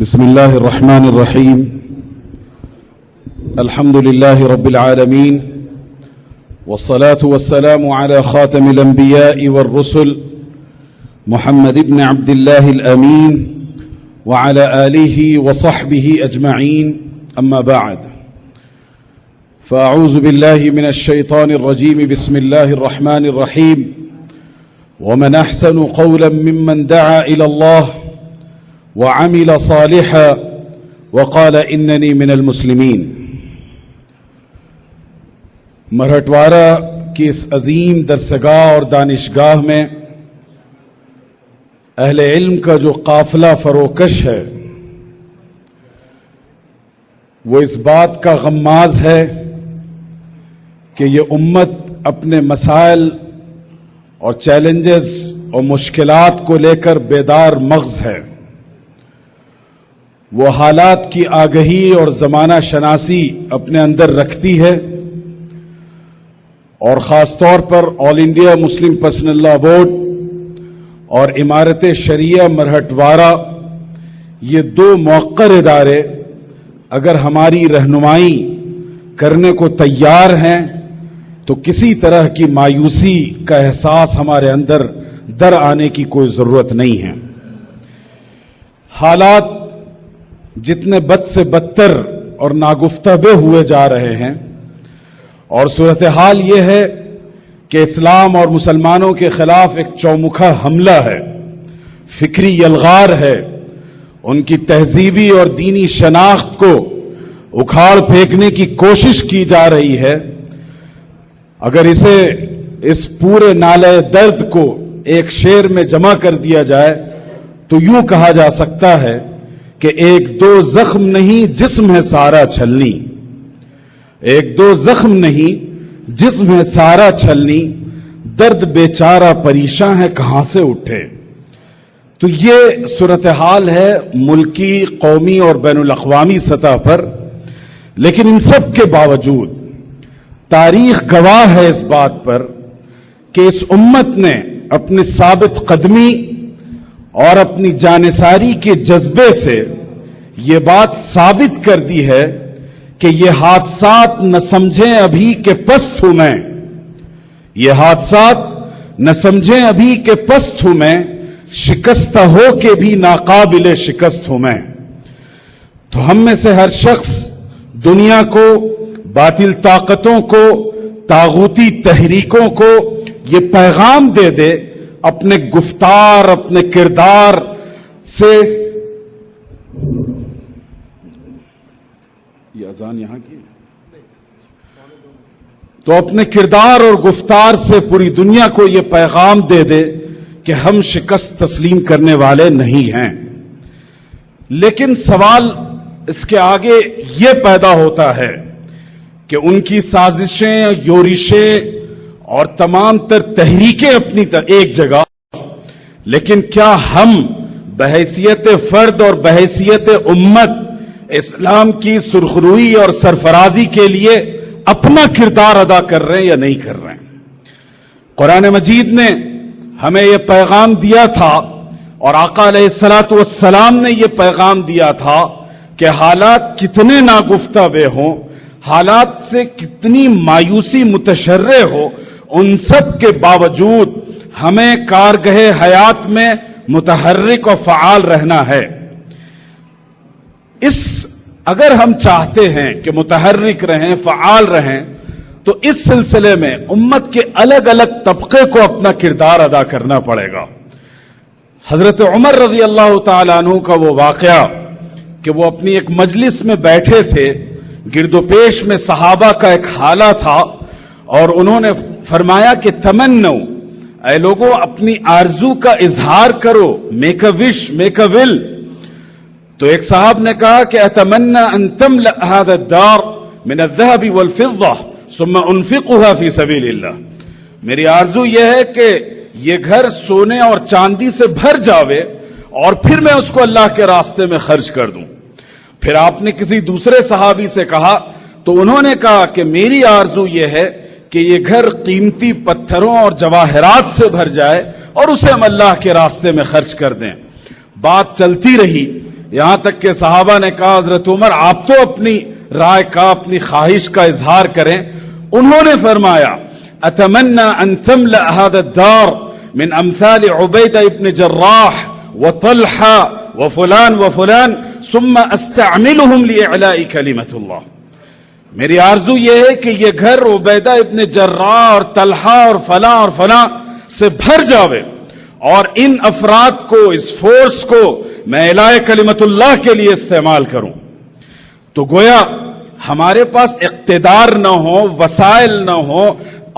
بسم الله الرحمن الرحيم. الحمد لله رب العالمين، والصلاة والسلام على خاتم الأنبياء والرسل محمد بن عبد الله الأمين وعلى آله وصحبه أجمعين. أما بعد، فأعوذ بالله من الشيطان الرجيم. بسم الله الرحمن الرحيم. ومن أحسن قولا ممن دعا إلى الله وعمل صالحا وقال إنني من المسلمين. مرہٹوارہ کی اس عظیم درسگاہ اور دانشگاہ میں اہل علم کا جو قافلہ فروکش ہے وہ اس بات کا غماز ہے کہ یہ امت اپنے مسائل اور چیلنجز اور مشکلات کو لے کر بیدار مغز ہے. وہ حالات کی آگہی اور زمانہ شناسی اپنے اندر رکھتی ہے، اور خاص طور پر آل انڈیا مسلم پرسنل لا بورڈ اور امارت شریعہ مرہٹوارہ، یہ دو موقر ادارے اگر ہماری رہنمائی کرنے کو تیار ہیں تو کسی طرح کی مایوسی کا احساس ہمارے اندر در آنے کی کوئی ضرورت نہیں ہے. حالات جتنے بد سے بدتر اور ناگفتہ ہوئے جا رہے ہیں، اور صورتحال یہ ہے کہ اسلام اور مسلمانوں کے خلاف ایک چومکھا حملہ ہے، فکری یلغار ہے، ان کی تہذیبی اور دینی شناخت کو اکھاڑ پھینکنے کی کوشش کی جا رہی ہے. اگر اس پورے نالے درد کو ایک شعر میں جمع کر دیا جائے تو یوں کہا جا سکتا ہے کہ ایک دو زخم نہیں جسم ہے سارا چھلنی، ایک دو زخم نہیں جسم ہے سارا چھلنی، درد بیچارہ پریشاں ہے کہاں سے اٹھے. تو یہ صورتحال ہے ملکی، قومی اور بین الاقوامی سطح پر. لیکن ان سب کے باوجود تاریخ گواہ ہے اس بات پر کہ اس امت نے اپنی ثابت قدمی اور اپنی جانثاری کے جذبے سے یہ بات ثابت کر دی ہے کہ یہ حادثات نہ سمجھیں ابھی کہ پست ہوں میں، یہ حادثات نہ سمجھیں ابھی کہ پست ہوں میں، شکستہ ہو کے بھی ناقابل شکست ہوں میں. تو ہم میں سے ہر شخص دنیا کو، باطل طاقتوں کو، طاغوتی تحریکوں کو یہ پیغام دے دے اپنے گفتار، اپنے کردار سے. یہ اذان یہاں کی، تو اپنے کردار اور گفتار سے پوری دنیا کو یہ پیغام دے دے کہ ہم شکست تسلیم کرنے والے نہیں ہیں. لیکن سوال اس کے آگے یہ پیدا ہوتا ہے کہ ان کی سازشیں، یورشیں اور تمام تر تحریکیں اپنی ایک جگہ، لیکن کیا ہم بحیثیت فرد اور بحیثیت امت اسلام کی سرخروئی اور سرفرازی کے لیے اپنا کردار ادا کر رہے ہیں یا نہیں کر رہے ہیں؟ قرآن مجید نے ہمیں یہ پیغام دیا تھا اور آقا علیہ الصلوۃ والسلام نے یہ پیغام دیا تھا کہ حالات کتنے ناگفتہ بے ہوں، حالات سے کتنی مایوسی متشرع ہو، ان سب کے باوجود ہمیں کارگہ حیات میں متحرک و فعال رہنا ہے. اگر ہم چاہتے ہیں کہ متحرک رہیں، فعال رہیں، تو اس سلسلے میں امت کے الگ الگ طبقے کو اپنا کردار ادا کرنا پڑے گا. حضرت عمر رضی اللہ تعالیٰ عنہ کا وہ واقعہ کہ وہ اپنی ایک مجلس میں بیٹھے تھے، گرد و پیش میں صحابہ کا ایک حالہ تھا، اور انہوں نے فرمایا کہ تمنو، اے لوگوں اپنی آرزو کا اظہار کرو، make a wish, make a ول. تو ایک صاحب نے کہا کہ اتمنى ان تملأ هذا الدار من الذهب والفضة ثم انفقها في سبيل الله. میری آرزو یہ ہے کہ یہ گھر سونے اور چاندی سے بھر جاوے اور پھر میں اس کو اللہ کے راستے میں خرچ کر دوں. پھر آپ نے کسی دوسرے صحابی سے کہا تو انہوں نے کہا کہ میری آرزو یہ ہے کہ یہ گھر قیمتی پتھروں اور جواہرات سے بھر جائے اور اسے ہم اللہ کے راستے میں خرچ کر دیں. بات چلتی رہی، یہاں تک کہ صحابہ نے کہا حضرت عمر آپ تو اپنی رائے کا اپنی خواہش کا اظہار کریں. انہوں نے فرمایا اتمنى ان تملأ هذا الدار من امثال عبیدہ ابن جراح وطلحہ وفلان وفلان ثم استعملهم لإعلاء کلمۃ اللہ. میری آرزو یہ ہے کہ یہ گھر عبیدہ ابن جراح اور طلحہ اور فلاں سے بھر جاوے اور ان افراد کو اس فورس کو میں اعلاء کلمۃ اللہ کے لیے استعمال کروں. تو گویا ہمارے پاس اقتدار نہ ہو، وسائل نہ ہو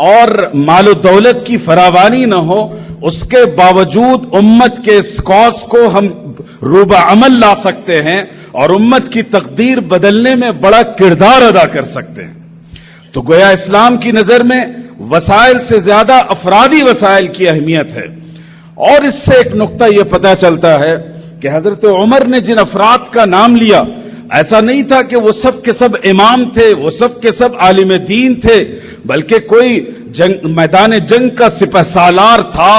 اور مال و دولت کی فراوانی نہ ہو، اس کے باوجود امت کے اس کاز کو ہم روبہ عمل لا سکتے ہیں اور امت کی تقدیر بدلنے میں بڑا کردار ادا کر سکتے ہیں. تو گویا اسلام کی نظر میں وسائل سے زیادہ افرادی وسائل کی اہمیت ہے. اور اس سے ایک نقطہ یہ پتہ چلتا ہے کہ حضرت عمر نے جن افراد کا نام لیا ایسا نہیں تھا کہ وہ سب کے سب امام تھے، وہ سب کے سب عالم دین تھے، بلکہ کوئی میدان جنگ کا سپہ سالار تھا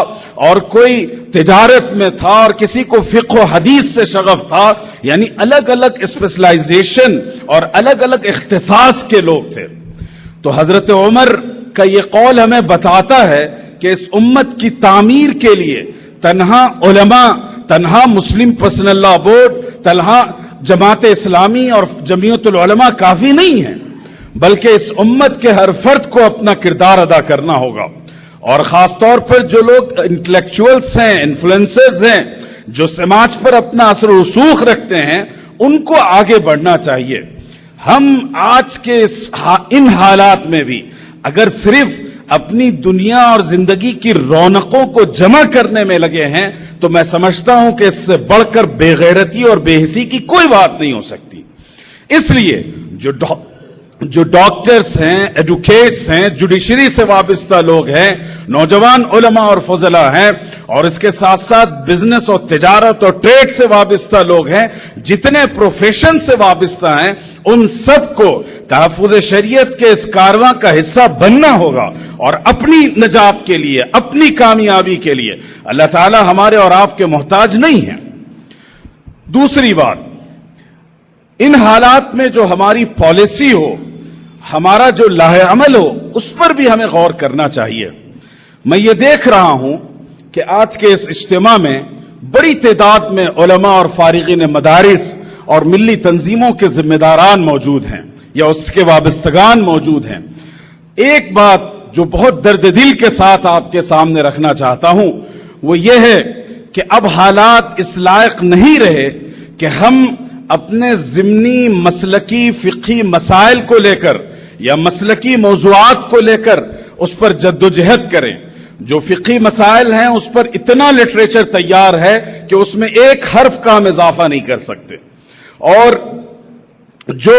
اور کوئی تجارت میں تھا اور کسی کو فقہ و حدیث سے شغف تھا. یعنی الگ الگ اسپیشلائزیشن اور الگ الگ اختصاص کے لوگ تھے. تو حضرت عمر کا یہ قول ہمیں بتاتا ہے کہ اس امت کی تعمیر کے لیے تنہا علماء، تنہا مسلم پرسنل لا بورڈ، تنہا جماعت اسلامی اور جمعیت العلماء کافی نہیں ہے، بلکہ اس امت کے ہر فرد کو اپنا کردار ادا کرنا ہوگا. اور خاص طور پر جو لوگ انٹلیکچوئلز ہیں، انفلوئنسرز ہیں، جو سماج پر اپنا اثر و رسوخ رکھتے ہیں، ان کو آگے بڑھنا چاہیے. ہم آج کے ان حالات میں بھی اگر صرف اپنی دنیا اور زندگی کی رونقوں کو جمع کرنے میں لگے ہیں تو میں سمجھتا ہوں کہ اس سے بڑھ کر بے غیرتی اور بے حسی کی کوئی بات نہیں ہو سکتی. اس لیے جو ڈاکٹرز ہیں، ایڈوکیٹس ہیں، جوڈیشری سے وابستہ لوگ ہیں، نوجوان علماء اور فضلاء ہیں، اور اس کے ساتھ ساتھ بزنس اور تجارت اور ٹریڈ سے وابستہ لوگ ہیں، جتنے پروفیشن سے وابستہ ہیں، ان سب کو تحفظ شریعت کے اس کارواں کا حصہ بننا ہوگا اور اپنی نجات کے لیے، اپنی کامیابی کے لیے اللہ تعالی ہمارے اور آپ کے محتاج نہیں ہیں. دوسری بات، ان حالات میں جو ہماری پالیسی ہو، ہمارا جو لاہ عمل ہو، اس پر بھی ہمیں غور کرنا چاہیے. میں یہ دیکھ رہا ہوں کہ آج کے اس اجتماع میں بڑی تعداد میں علماء اور فارغین مدارس اور ملی تنظیموں کے ذمہ داران موجود ہیں یا اس کے وابستگان موجود ہیں. ایک بات جو بہت درد دل کے ساتھ آپ کے سامنے رکھنا چاہتا ہوں وہ یہ ہے کہ اب حالات اس لائق نہیں رہے کہ ہم اپنے ضمنی مسلکی فقہی مسائل کو لے کر یا مسلکی موضوعات کو لے کر اس پر جدوجہد کریں. جو فقہی مسائل ہیں اس پر اتنا لٹریچر تیار ہے کہ اس میں ایک حرف کا ہم اضافہ نہیں کر سکتے، اور جو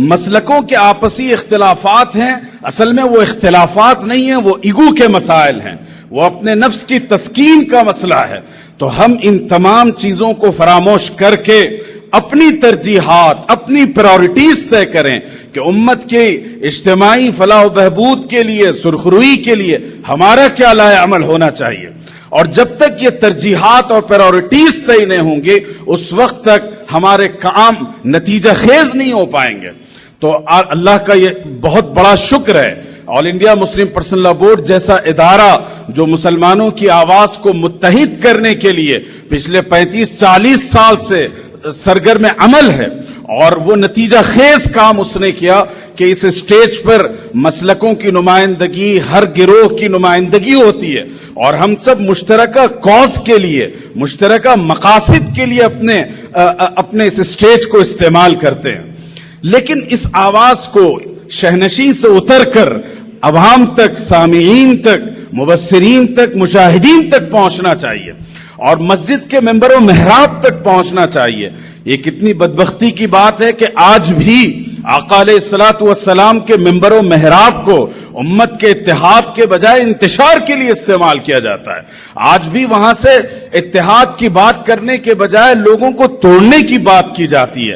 مسلکوں کے آپسی اختلافات ہیں اصل میں وہ اختلافات نہیں ہیں، وہ ایگو کے مسائل ہیں، وہ اپنے نفس کی تسکین کا مسئلہ ہے. تو ہم ان تمام چیزوں کو فراموش کر کے اپنی ترجیحات، اپنی پرائورٹیز طے کریں کہ امت کے اجتماعی فلاح و بہبود کے لیے، سرخروئی کے لیے ہمارا کیا لائے عمل ہونا چاہیے. اور جب تک یہ ترجیحات اور پرائورٹیز طے نہیں ہوں گے اس وقت تک ہمارے کام نتیجہ خیز نہیں ہو پائیں گے. تو اللہ کا یہ بہت بڑا شکر ہے، آل انڈیا مسلم پرسنل لا بورڈ جیسا ادارہ جو مسلمانوں کی آواز کو متحد کرنے کے لیے پچھلے 35-40 سال سے سرگرم عمل ہے، اور وہ نتیجہ خیز کام اس نے کیا کہ اس اسٹیج پر مسلکوں کی نمائندگی، ہر گروہ کی نمائندگی ہوتی ہے، اور ہم سب مشترکہ کاز کے لیے، مشترکہ مقاصد کے لیے اپنے اس اسٹیج کو استعمال کرتے ہیں. لیکن اس آواز کو شہنشین سے اتر کر عوام تک، سامعین تک، مبصرین تک، مشاہدین تک پہنچنا چاہیے اور مسجد کے ممبر و محراب تک پہنچنا چاہیے. یہ کتنی بدبختی کی بات ہے کہ آج بھی آقا علیہ الصلوۃ والسلام کے ممبر و محراب کو امت کے اتحاد کے بجائے انتشار کے لیے استعمال کیا جاتا ہے. آج بھی وہاں سے اتحاد کی بات کرنے کے بجائے لوگوں کو توڑنے کی بات کی جاتی ہے.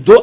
2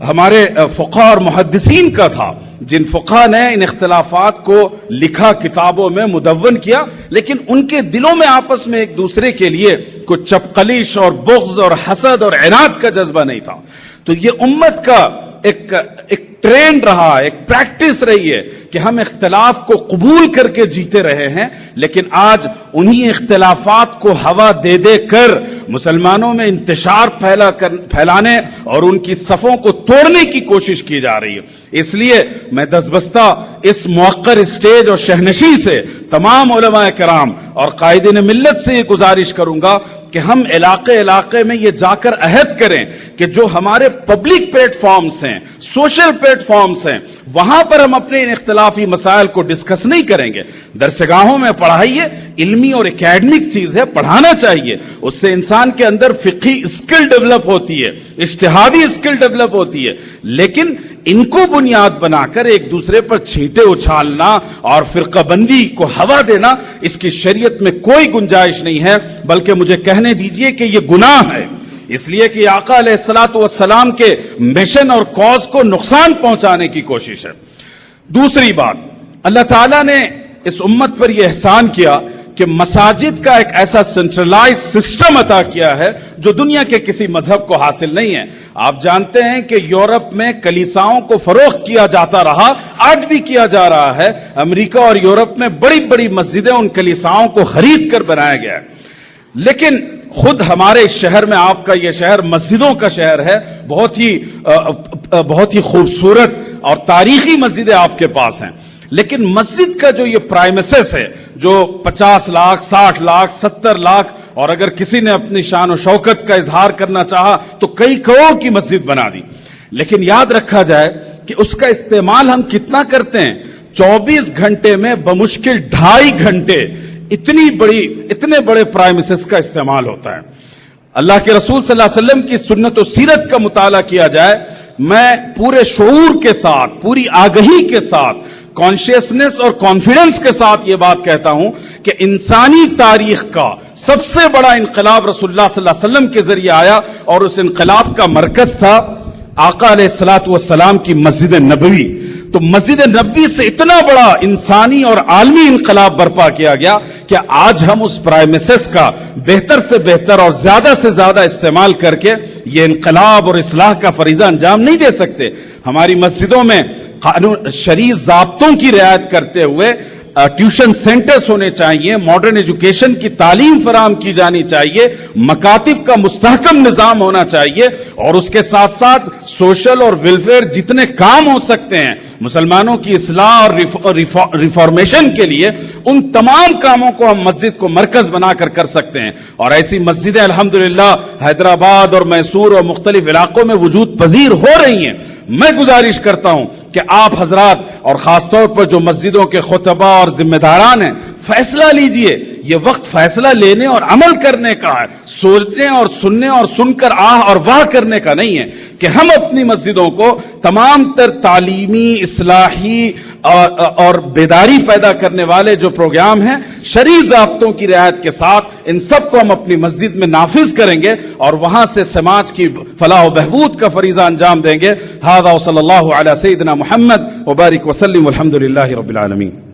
ہمارے فقہ اور محدثین کا تھا، جن فقہ نے ان اختلافات کو لکھا، کتابوں میں مدون کیا، لیکن ان کے دلوں میں آپس میں ایک دوسرے کے لیے کوئی چپقلیش اور بغض اور حسد اور عناد کا جذبہ نہیں تھا۔ تو یہ امت کا ایک ٹرینڈ رہا، ایک پریکٹس رہی ہے کہ ہم اختلاف کو قبول کر کے جیتے رہے ہیں، لیکن آج انہی اختلافات کو ہوا دے دے کر مسلمانوں میں انتشار پھیلانے اور ان کی صفوں کو توڑنے کی کوشش کی جا رہی ہے۔ اس لیے میں دستبستہ اس موقر اسٹیج اور شہنشی سے تمام علماء کرام اور قائدین ملت سے یہ گزارش کروں گا کہ ہم علاقے میں یہ جا کر عہد کریں کہ جو ہمارے پبلک پلیٹ فارمز ہیں، سوشل پلیٹ فارمز ہیں، وہاں پر ہم اپنے ان اختلافی مسائل کو ڈسکس نہیں کریں گے۔ درسگاہوں میں پڑھائیے، علمی اور اکیڈمک چیز ہے، پڑھانا چاہیے، اس سے انسان کے اندر فقہی اسکل ڈیولپ ہوتی ہے، اجتہادی اسکل ڈیولپ ہوتی ہے، لیکن ان کو بنیاد بنا کر ایک دوسرے پر چھینٹے اچھالنا اور فرقہ بندی کو ہوا دینا، اس کی شریعت میں کوئی گنجائش نہیں ہے، بلکہ مجھے کہنے دیجئے کہ یہ گناہ ہے، اس لیے کہ آقا علیہ الصلوۃ والسلام کے مشن اور کاز کو نقصان پہنچانے کی کوشش ہے۔ دوسری بات، اللہ تعالیٰ نے اس امت پر یہ احسان کیا کہ مساجد کا ایک ایسا سینٹرلائز سسٹم عطا کیا ہے جو دنیا کے کسی مذہب کو حاصل نہیں ہے۔ آپ جانتے ہیں کہ یورپ میں کلیساؤں کو فروخت کیا جاتا رہا، آج بھی کیا جا رہا ہے۔ امریکہ اور یورپ میں بڑی بڑی مسجدیں ان کلیساؤں کو خرید کر بنایا گیا ہے، لیکن خود ہمارے شہر میں، آپ کا یہ شہر مسجدوں کا شہر ہے، بہت ہی خوبصورت اور تاریخی مسجدیں آپ کے پاس ہیں، لیکن مسجد کا جو یہ پرائمسس ہے، جو 50 لاکھ 60 لاکھ 70 لاکھ، اور اگر کسی نے اپنی شان و شوکت کا اظہار کرنا چاہا تو کئی کروڑ کی مسجد بنا دی، لیکن یاد رکھا جائے کہ اس کا استعمال ہم کتنا کرتے ہیں؟ 24 گھنٹے میں بمشکل 2.5 گھنٹے اتنے بڑے پرائمسس کا استعمال ہوتا ہے۔ اللہ کے رسول صلی اللہ علیہ وسلم کی سنت و سیرت کا مطالعہ کیا جائے، میں پورے شعور کے ساتھ، پوری آگہی کے ساتھ، کانشیسنس اور کانفیڈنس کے ساتھ یہ بات کہتا ہوں کہ انسانی تاریخ کا سب سے بڑا انقلاب رسول اللہ صلی اللہ علیہ وسلم کے ذریعے آیا، اور اس انقلاب کا مرکز تھا آقا علیہ الصلوۃ والسلام کی مسجد نبوی۔ تو مسجد نبوی سے اتنا بڑا انسانی اور عالمی انقلاب برپا کیا گیا کہ آج ہم اس پرائمسس کا بہتر سے بہتر اور زیادہ سے زیادہ استعمال کر کے یہ انقلاب اور اصلاح کا فریضہ انجام نہیں دے سکتے۔ ہماری مسجدوں میں قانون شرعی ضابطوں کی رعایت کرتے ہوئے ٹیوشن سینٹرز ہونے چاہیے، ماڈرن ایجوکیشن کی تعلیم فراہم کی جانی چاہیے، مکاتب کا مستحکم نظام ہونا چاہیے، اور اس کے ساتھ ساتھ سوشل اور ویلفیئر جتنے کام ہو سکتے ہیں مسلمانوں کی اصلاح اور ریفارمیشن کے لیے، ان تمام کاموں کو ہم مسجد کو مرکز بنا کر سکتے ہیں، اور ایسی مسجدیں الحمدللہ حیدرآباد اور میسور اور مختلف علاقوں میں وجود پذیر ہو رہی ہیں۔ میں گزارش کرتا ہوں کہ آپ حضرات اور خاص طور پر جو مسجدوں کے خطبہ اور ذمہ داران ہیں، فیصلہ لیجئے۔ یہ وقت فیصلہ لینے اور عمل کرنے کا ہے، سوچنے اور سننے اور سن کر آہ اور واہ کرنے کا نہیں ہے، کہ ہم اپنی مسجدوں کو تمام تر تعلیمی، اصلاحی اور بیداری پیدا کرنے والے جو پروگرام ہیں شرعی ضابطوں کی رعایت کے ساتھ، ان سب کو ہم اپنی مسجد میں نافذ کریں گے، اور وہاں سے سماج کی فلاح و بہبود کا فریضہ انجام دیں گے۔ ھذا وصلی اللہ علی سیدنا محمد وبارک وسلم والحمد للہ رب العالمین۔